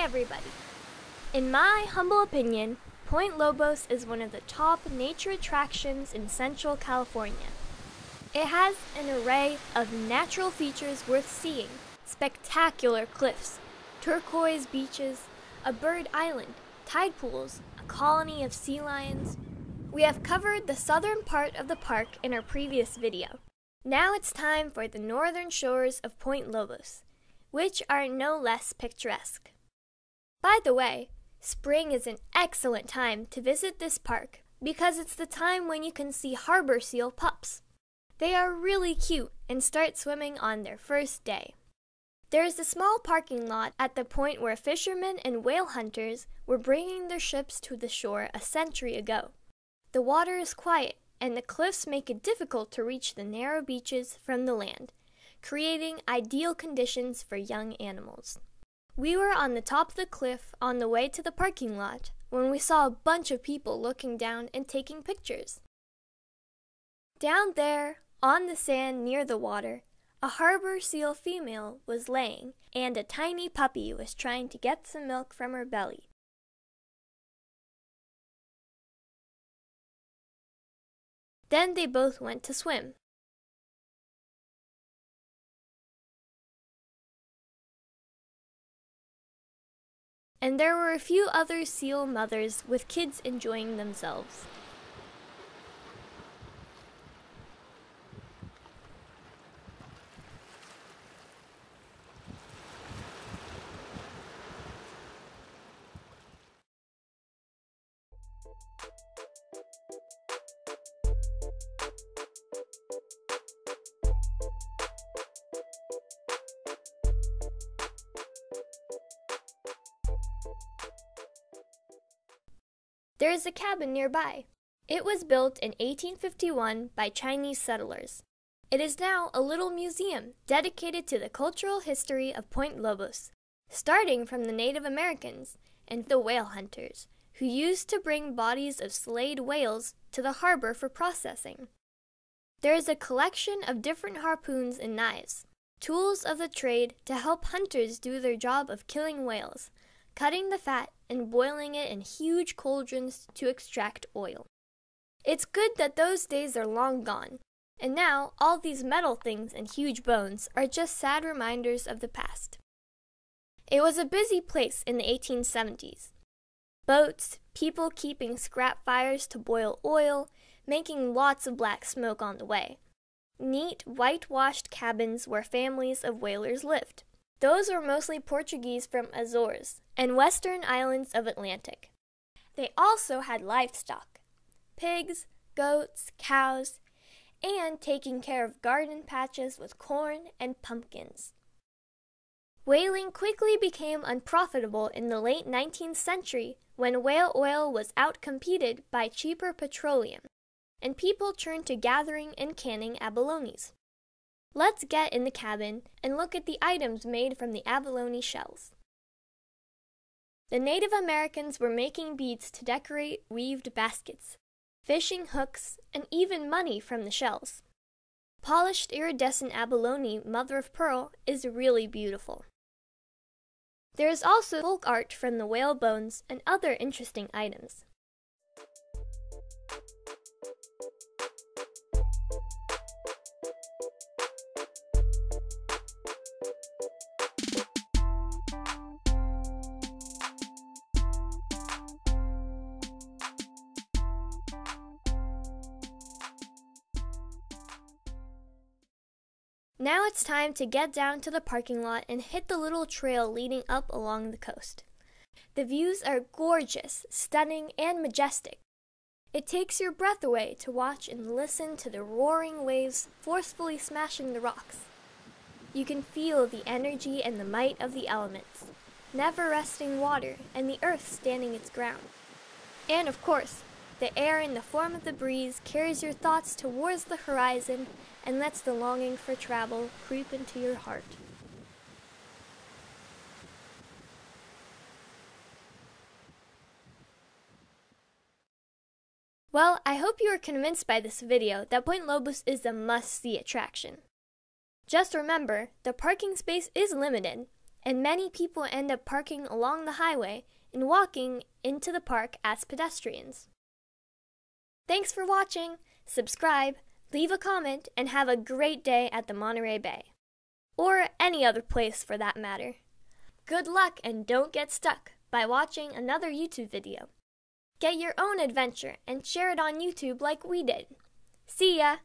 Hi everybody! In my humble opinion, Point Lobos is one of the top nature attractions in Central California. It has an array of natural features worth seeing: spectacular cliffs, turquoise beaches, a bird island, tide pools, a colony of sea lions. We have covered the southern part of the park in our previous video. Now it's time for the northern shores of Point Lobos, which are no less picturesque. By the way, spring is an excellent time to visit this park because it's the time when you can see harbor seal pups. They are really cute and start swimming on their first day. There is a small parking lot at the point where fishermen and whale hunters were bringing their ships to the shore a century ago. The water is quiet, and the cliffs make it difficult to reach the narrow beaches from the land, creating ideal conditions for young animals. We were on the top of the cliff on the way to the parking lot when we saw a bunch of people looking down and taking pictures. Down there, on the sand near the water, a harbor seal female was laying, and a tiny puppy was trying to get some milk from her belly. Then they both went to swim. And there were a few other seal mothers with kids enjoying themselves. There is a cabin nearby. It was built in 1851 by Chinese settlers. It is now a little museum dedicated to the cultural history of Point Lobos, starting from the Native Americans and the whale hunters, who used to bring bodies of slayed whales to the harbor for processing. There is a collection of different harpoons and knives, tools of the trade to help hunters do their job of killing whales, cutting the fat and boiling it in huge cauldrons to extract oil. It's good that those days are long gone, and now all these metal things and huge bones are just sad reminders of the past. It was a busy place in the 1870s. Boats, people keeping scrap fires to boil oil, making lots of black smoke on the way. Neat, whitewashed cabins where families of whalers lived. Those were mostly Portuguese from Azores and western islands of Atlantic. They also had livestock: pigs, goats, cows, and taking care of garden patches with corn and pumpkins. Whaling quickly became unprofitable in the late 19th century when whale oil was outcompeted by cheaper petroleum, and people turned to gathering and canning abalones. Let's get in the cabin and look at the items made from the abalone shells. The Native Americans were making beads to decorate weaved baskets, fishing hooks, and even money from the shells. Polished iridescent abalone mother of pearl is really beautiful. There is also folk art from the whale bones and other interesting items. Now it's time to get down to the parking lot and hit the little trail leading up along the coast. The views are gorgeous, stunning, and majestic. It takes your breath away to watch and listen to the roaring waves forcefully smashing the rocks. You can feel the energy and the might of the elements, never-resting water, and the earth standing its ground. And of course, the air in the form of the breeze carries your thoughts towards the horizon and lets the longing for travel creep into your heart. Well, I hope you are convinced by this video that Point Lobos is a must-see attraction. Just remember, the parking space is limited, and many people end up parking along the highway and walking into the park as pedestrians. Thanks for watching. Subscribe, leave a comment, and have a great day at the Monterey Bay. Or any other place for that matter. Good luck and don't get stuck by watching another YouTube video. Get your own adventure and share it on YouTube like we did. See ya!